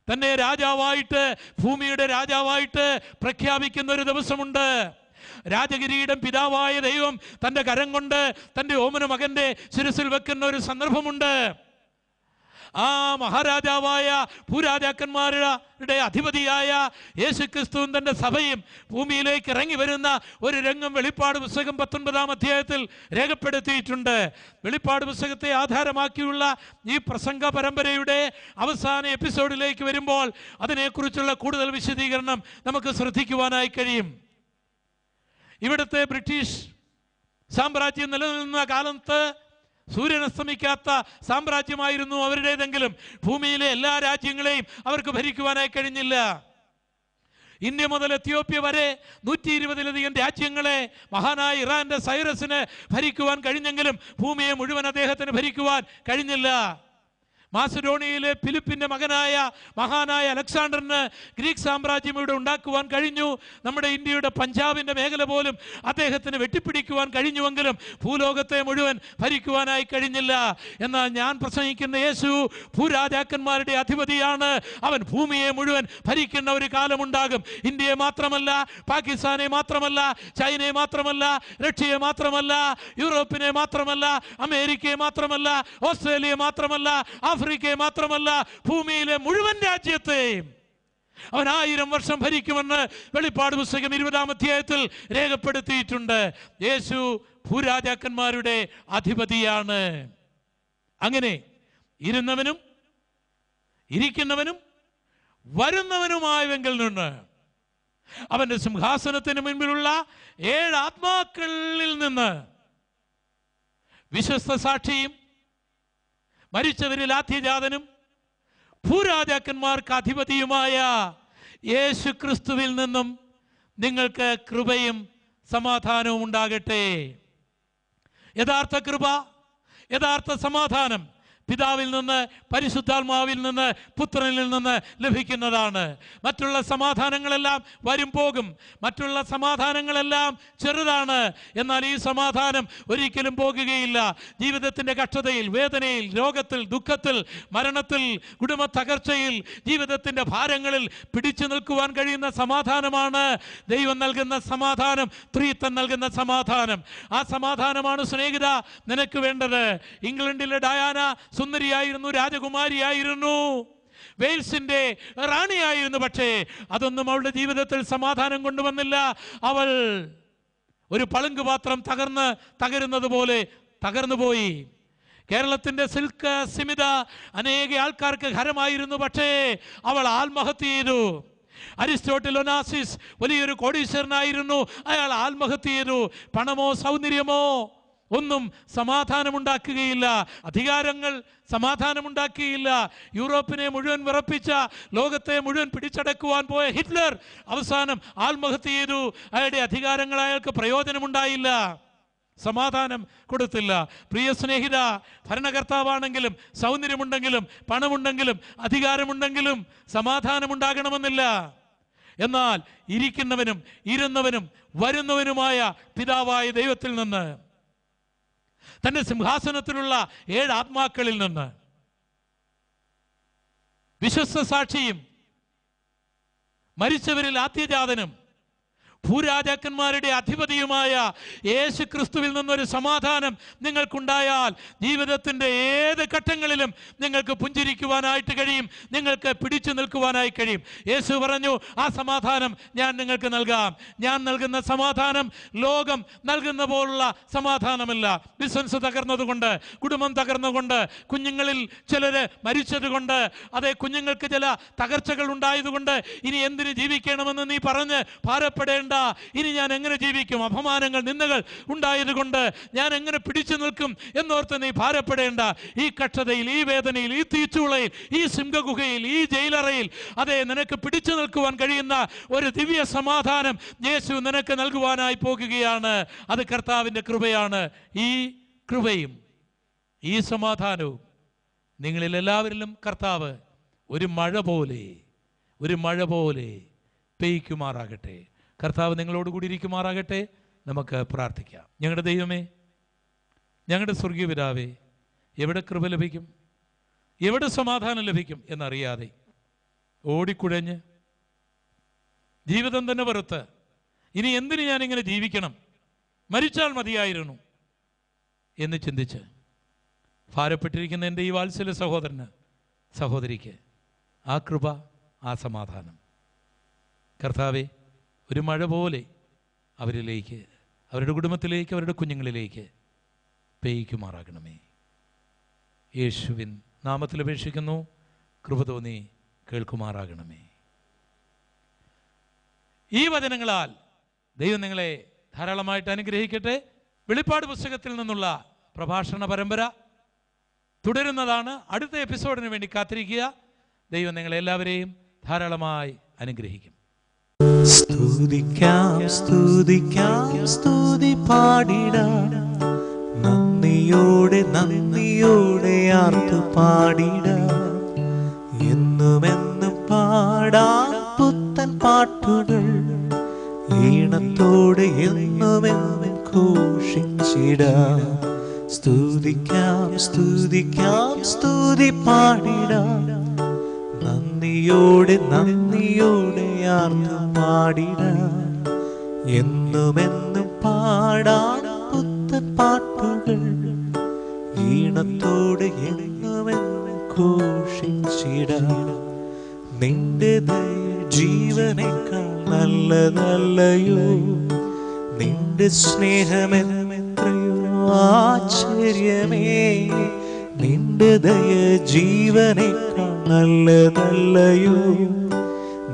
തന്നെ രാജാവായിട്ട്, ഭൂമിയുടെ രാജാവായിട്ട് പ്രഖ്യാപിക്കുന്ന ഒരു ദിവസമുണ്ട്. രാജകിരീടം പിതാവായ ദൈവം തൻ്റെ കരം കൊണ്ട് തൻ്റെ ഓമന മകൻ്റെ ശിരസിൽ വെക്കുന്ന ഒരു സന്ദർഭമുണ്ട്. ആ മഹാരാജാവായ ഭൂരാജാക്കന്മാരുടെ അധിപതിയായ യേശുക്രിസ്തുവും തൻ്റെ സഭയും ഭൂമിയിലേക്ക് ഇറങ്ങി വരുന്ന ഒരു രംഗം വെളിപ്പാട് പുസ്തകം 19-ാം അധ്യായത്തിൽ രേഖപ്പെടുത്തിയിട്ടുണ്ട്. വെളിപ്പാട് പുസ്തകത്തെ ആധാരമാക്കിയുള്ള ഈ പ്രസംഗ പരമ്പരയുടെ അവസാന എപ്പിസോഡിലേക്ക് വരുമ്പോൾ അതിനെക്കുറിച്ചുള്ള കൂടുതൽ വിശദീകരണം നമുക്ക് ശ്രദ്ധിക്കുവാനായി കഴിയും. ഇവിടുത്തെ ബ്രിട്ടീഷ് സാമ്രാജ്യം നിലനിന്ന കാലത്ത് സൂര്യൻ അസ്തമിക്കാത്ത സാമ്രാജ്യമായിരുന്നു അവരുടേതെങ്കിലും ഭൂമിയിലെ എല്ലാ രാജ്യങ്ങളെയും അവർക്ക് ഭരിക്കുവാനായി കഴിഞ്ഞില്ല. ഇന്ത്യ മുതൽ എത്യോപ്യ വരെ 120-ലധികം രാജ്യങ്ങളെ മഹാനായ ഇറാന്റെ സൈറസിന് ഭരിക്കുവാൻ കഴിഞ്ഞെങ്കിലും ഭൂമിയെ മുഴുവൻ അദ്ദേഹത്തിന് ഭരിക്കുവാൻ കഴിഞ്ഞില്ല. മാസിഡോണിയയിലെ ഫിലിപ്പിന്റെ മകനായ മഹാനായ അലക്സാണ്ടറിന് ഗ്രീക്ക് സാമ്രാജ്യം ഇവിടെ ഉണ്ടാക്കുവാൻ കഴിഞ്ഞു. നമ്മുടെ ഇന്ത്യയുടെ പഞ്ചാബിന്റെ മേഖല പോലും അദ്ദേഹത്തിന് വെട്ടിപ്പിടിക്കുവാൻ കഴിഞ്ഞുവെങ്കിലും ഭൂലോകത്തെ മുഴുവൻ ഭരിക്കുവാനായി കഴിഞ്ഞില്ല. എന്നാൽ ഞാൻ പ്രസംഗിക്കുന്ന യേശു ഭൂരാജാക്കന്മാരുടെ അധിപതിയാണ്. അവൻ ഭൂമിയെ മുഴുവൻ ഭരിക്കുന്ന ഒരു കാലമുണ്ടാകും. ഇന്ത്യയെ മാത്രമല്ല, പാകിസ്ഥാനെ മാത്രമല്ല, ചൈനയെ മാത്രമല്ല, റഷ്യയെ മാത്രമല്ല, യൂറോപ്പിനെ മാത്രമല്ല, അമേരിക്കയെ മാത്രമല്ല, ഓസ്ട്രേലിയ മാത്രമല്ല, ആഫ്രിക്കയെ മാത്രമല്ല, ഭൂമിയിലെ മുഴുവൻ രാജ്യത്തെയും അവൻ 1000 വർഷം ഭരിക്കുമെന്ന് വെളിപ്പാട് പുസ്തകം 20-ാം അധ്യായത്തിൽ രേഖപ്പെടുത്തിയിട്ടുണ്ട്. യേശു ഭൂരാജാക്കന്മാരുടെ അധിപതിയാണ്. അങ്ങനെ ഇരുന്നവനും ഇരിക്കുന്നവനും വരുന്നവനുമായവെങ്കിൽ നിന്ന് അവന്റെ സിംഹാസനത്തിന് മുൻപിലുള്ള 7 ആത്മാക്കളിൽ നിന്ന് വിശ്വസ്ത സാക്ഷിയും മരിച്ചവരിൽ ആദ്യജാതനും ഭൂരാജാക്കന്മാർക്ക് അധിപതിയുമായ യേശു ക്രിസ്തുവിൽ നിന്നും നിങ്ങൾക്ക് കൃപയും സമാധാനവും ഉണ്ടാകട്ടെ. യഥാർത്ഥ കൃപ, യഥാർത്ഥ സമാധാനം പിതാവിൽ നിന്ന്, പരിശുദ്ധാത്മാവിൽ നിന്ന്, പുത്രനിൽ നിന്ന് ലഭിക്കുന്നതാണ്. മറ്റുള്ള സമാധാനങ്ങളെല്ലാം വരും പോകും. മറ്റുള്ള സമാധാനങ്ങളെല്ലാം ചെറുതാണ്. എന്നാൽ ഈ സമാധാനം ഒരിക്കലും പോകുകയില്ല. ജീവിതത്തിൻ്റെ കഷ്ടതയിൽ, വേദനയിൽ, രോഗത്തിൽ, ദുഃഖത്തിൽ, മരണത്തിൽ, കുടുംബ തകർച്ചയിൽ, ജീവിതത്തിൻ്റെ ഭാരങ്ങളിൽ പിടിച്ചു നിൽക്കുവാൻ കഴിയുന്ന സമാധാനമാണ് ദൈവം നൽകുന്ന സമാധാനം, ത്രിത്വം നൽകുന്ന സമാധാനം. ആ സമാധാനമാണ് സ്നേഹിത നിനക്ക് വേണ്ടത്. ഇംഗ്ലണ്ടിലെ ഡയാന സുന്ദരിയായിരുന്നു, രാജകുമാരിയായിരുന്നു, വെയിൽസിന്റെ റാണിയായിരുന്നു. പക്ഷേ അതൊന്നും അവളുടെ ജീവിതത്തിൽ സമാധാനം കൊണ്ടുവന്നില്ല. അവൾ ഒരു പളുങ്ക് പാത്രം തകരുന്നത് പോലെ തകർന്നുപോയി. കേരളത്തിൻ്റെ സിൽക്ക് സിമിത അനേക ആൾക്കാർക്ക് ഹരമായിരുന്നു. പക്ഷേ അവൾ ആത്മഹത്യ ചെയ്തു. അരിസ്റ്റോട്ടിൽ ഒനാസിസ് വലിയൊരു കോടീശ്വരനായിരുന്നു. അയാൾ ആത്മഹത്യ ചെയ്തു. പണമോ സൗന്ദര്യമോ ഒന്നും സമാധാനമുണ്ടാക്കുകയില്ല. അധികാരങ്ങൾ സമാധാനമുണ്ടാക്കിയില്ല. യൂറോപ്പിനെ മുഴുവൻ വിറപ്പിച്ച, ലോകത്തെ മുഴുവൻ പിടിച്ചടക്കുവാൻ പോയ ഹിറ്റ്ലർ അവസാനം ആത്മഹത്യ ചെയ്തു. അയാളുടെ അധികാരങ്ങൾ അയാൾക്ക് പ്രയോജനമുണ്ടായില്ല, സമാധാനം കൊടുത്തില്ല. പ്രിയ സ്നേഹിത, ഭരണകർത്താവാണെങ്കിലും സൗന്ദര്യമുണ്ടെങ്കിലും പണമുണ്ടെങ്കിലും അധികാരമുണ്ടെങ്കിലും സമാധാനമുണ്ടാകണമെന്നില്ല. എന്നാൽ ഇരിക്കുന്നവനും ഇരുന്നവനും വരുന്നവനുമായ പിതാവായ ദൈവത്തിൽ നിന്ന്, തൻ്റെ സിംഹാസനത്തിലുള്ള 7 ആത്മാക്കളിൽ നിന്ന്, വിശ്വസ്ത സാക്ഷിയും മരിച്ചവരിൽ ആദ്യജാതനും ഭൂരാജാക്കന്മാരുടെ അധിപതിയുമായ യേശു ക്രിസ്തുവിൽ നിന്നൊരു സമാധാനം നിങ്ങൾക്കുണ്ടായാൽ ജീവിതത്തിൻ്റെ ഏത് ഘട്ടങ്ങളിലും നിങ്ങൾക്ക് പുഞ്ചിരിക്കുവാനായിട്ട് കഴിയും, നിങ്ങൾക്ക് പിടിച്ചു നിൽക്കുവാനായി കഴിയും. യേശു പറഞ്ഞു, ആ സമാധാനം ഞാൻ നിങ്ങൾക്ക് നൽകാം. ഞാൻ നൽകുന്ന സമാധാനം ലോകം നൽകുന്ന പോലുള്ള സമാധാനമല്ല. ബിസിനസ് തകർന്നതുകൊണ്ട്, കുടുംബം തകർന്നുകൊണ്ട്, കുഞ്ഞുങ്ങളിൽ ചിലർ മരിച്ചതുകൊണ്ട്, അതേ കുഞ്ഞുങ്ങൾക്ക് ചില തകർച്ചകൾ ഉണ്ടായതുകൊണ്ട് ഇനി എന്തിന് ജീവിക്കണമെന്ന് നീ പറഞ്ഞ് ഭാരപ്പെടേണ്ട. ഇനി ഞാൻ എങ്ങനെ ജീവിക്കും? അപമാനങ്ങൾ, നിന്ദകൾ ഉണ്ടായതുകൊണ്ട് ഞാൻ എങ്ങനെ പിടിച്ചു നിൽക്കും എന്നോർത്ത് നീ ഭാരപ്പെടേണ്ട. ഈ കഷ്ടതയിൽ, ഈ വേദനയിൽ, ഈ തീച്ചൂളയിൽ, ഈ സിംഹഗുഹയിൽ, ഈ ജയിലറയിൽ അതെ നിനക്ക് പിടിച്ചു നിൽക്കുവാൻ കഴിയുന്ന ഒരു ദിവ്യ സമാധാനം യേശു നിനക്ക് നൽകുവാനായി പോകുകയാണ്. അത് കർത്താവിൻ്റെ കൃപയാണ്. ഈ കൃപയും ഈ സമാധാനവും നിങ്ങളിൽ എല്ലാവരിലും കർത്താവ് ഒരു മഴ പോലെ പെയ്ക്കുമാറാകട്ടെ. കർത്താവ് നിങ്ങളോട് കൂടി ഇരിക്കുമാറാകട്ടെ. നമുക്ക് പ്രാർത്ഥിക്കാം. ഞങ്ങളുടെ ദൈവമേ, ഞങ്ങളുടെ സ്വർഗീയ പിതാവേ, എവിടെ കൃപ ലഭിക്കും, എവിടെ സമാധാനം ലഭിക്കും എന്നറിയാതെ ഓടിക്കുഴഞ്ഞ് ജീവിതം തന്നെ വെറുത്ത് ഇനി എന്തിന് ഞാനിങ്ങനെ ജീവിക്കണം, മരിച്ചാൽ മതിയായിരുന്നു എന്ന് ചിന്തിച്ച് ഭാരപ്പെട്ടിരിക്കുന്ന എൻ്റെ ഈ വാത്സല്യ സഹോദരന്, സഹോദരിക്ക് ആ കൃപ, ആ സമാധാനം കർത്താവേ ഒരു മഴ പോലെ അവരിലേക്ക്, അവരുടെ കുടുംബത്തിലേക്ക്, അവരുടെ കുഞ്ഞുങ്ങളിലേക്ക് പെയ്ക്കുമാറാകണമേ. യേശുവിൻ നാമത്തിൽ അപേക്ഷിക്കുന്നു. കൃപ തോന്നി കേൾക്കുമാറാകണമേ. ഈ വചനങ്ങളാൽ ദൈവം നിങ്ങളെ ധാരാളമായിട്ട് അനുഗ്രഹിക്കട്ടെ. വെളിപ്പാട് പുസ്തകത്തിൽ നിന്നുള്ള പ്രഭാഷണ പരമ്പര തുടരുന്നതാണ്. അടുത്ത എപ്പിസോഡിന് വേണ്ടി കാത്തിരിക്കുക. ദൈവം നിങ്ങളെല്ലാവരെയും ധാരാളമായി അനുഗ്രഹിക്കും. സ്തുതിക്കാം, സ്തുതിക്കാം, സ്തുതി പാടിടാം, നന്ദിയോടെ ആർത്തു പാടിടാം, എന്നുമെന്നും പാടാം പുത്തൻ പാട്ടുകൾ, ഈണത്തോടെ എന്നുമെന്നും ഘോഷിച്ചിടാം. സ്തുതിക്കാം, സ്തുതിക്കാം, സ്തുതി പാടിടാം, നന്ദിയോടെ ആർത്തു പാടിടാം, എന്നുമെന്നും പാടാം പുത്തൻ പാട്ടുകൾ, ഈണത്തോടെ എന്നുമെന്നും ഘോഷിച്ചിടാം. നിന്റെ ദയ ജീവനേക്കാൾ നല്ലതല്ലയോ, നിന്റെ സ്നേഹമെത്രയോ ആശ്ചര്യമേ, നിന്റെ ദയ ജീവനേക്കാൾ നല്ലതല്ലയോ,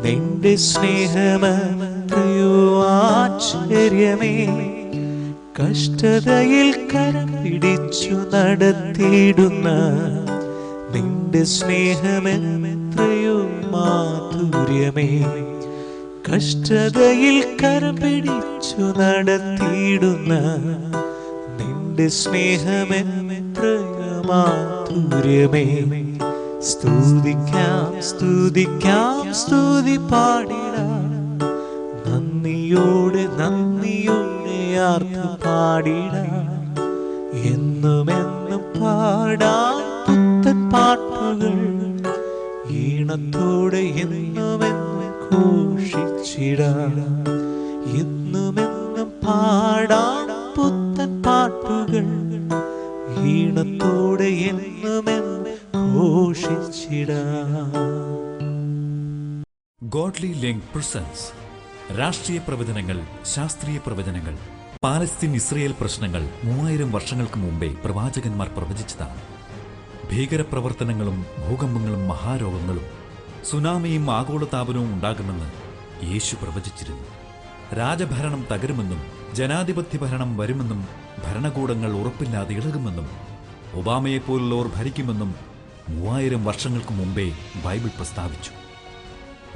നിന്റെ സ്നേഹമെത്രയോ ആശ്ചര്യമേ. കഷ്ടതയിൽ കരം പിടിച്ചു നടത്തിയിടുന്ന നിന്റെ സ്നേഹമെത്രയോ മാധുര്യമേ. കഷ്ടതയിൽ കരം പിടിച്ചു നടത്തിയിടുന്ന നിന്റെ സ്നേഹമെത്രയോ മാധുര്യമേ. സ്തുതിക്കാം സ്തുതിക്കാം സ്തുതി പാടിടാം, നന്ദിയോടെ നന്ദിയോടെ ആർത്തു പാടിടാം. എന്നുമെന്നും പാടാം പുത്തൻ പാട്ടുകൾ, ഈണത്തോടെ എന്നുമെന്നും ഘോഷിച്ചിടാം. എന്നുമെന്നും പാടാം പുത്തൻ പാട്ടുകൾ, ഈണത്തോടെ എന്നുമെന്നും ഘോഷിച്ചിടാം. ഗോഡ്ലി ലിങ്ക് പ്രസൻസ് രാഷ്ട്രീയ പ്രവചനങ്ങൾ, ശാസ്ത്രീയ പ്രവചനങ്ങൾ. പാലസ്തീൻ ഇസ്രയേൽ പ്രശ്നങ്ങൾ 3000 വർഷങ്ങൾക്ക് മുമ്പേ പ്രവാചകന്മാർ പ്രവചിച്ചതാണ്. ഭീകരപ്രവർത്തനങ്ങളും ഭൂകമ്പങ്ങളും മഹാരോഗങ്ങളും സുനാമിയും ആഗോളതാപനവും ഉണ്ടാകുമെന്ന് യേശു പ്രവചിച്ചിരുന്നു. രാജഭരണം തകരുമെന്നും ജനാധിപത്യ ഭരണം വരുമെന്നും ഭരണകൂടങ്ങൾ ഉറപ്പില്ലാതെ ഇളകുമെന്നും ഒബാമയെപ്പോലുള്ളവർ ഭരിക്കുമെന്നും 3000 വർഷങ്ങൾക്ക് മുമ്പേ ബൈബിൾ പ്രസ്താവിച്ചു.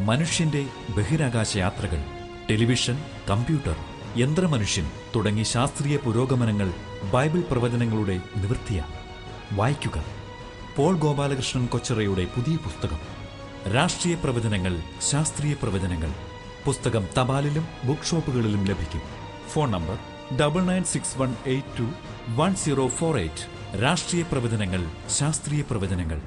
മനുഷ്യന്റെ ബഹിരാകാശ യാത്രകൾ, ടെലിവിഷൻ, കമ്പ്യൂട്ടർ, യന്ത്രമനുഷ്യൻ തുടങ്ങി ശാസ്ത്രീയ പുരോഗമനങ്ങൾ ബൈബിൾ പ്രവചനങ്ങളുടെ നിവൃത്തിയാണ്. വായിക്കുക പോൾ ഗോപാലകൃഷ്ണൻ കൊച്ചറയുടെ പുതിയ പുസ്തകം രാഷ്ട്രീയ പ്രവചനങ്ങൾ, ശാസ്ത്രീയ പ്രവചനങ്ങൾ. പുസ്തകം തപാലിലും ബുക്ക് ഷോപ്പുകളിലും ലഭിക്കും. Phone number 9961821048. രാഷ്ട്രീയ പ്രവചനങ്ങൾ, ശാസ്ത്രീയ പ്രവചനങ്ങൾ.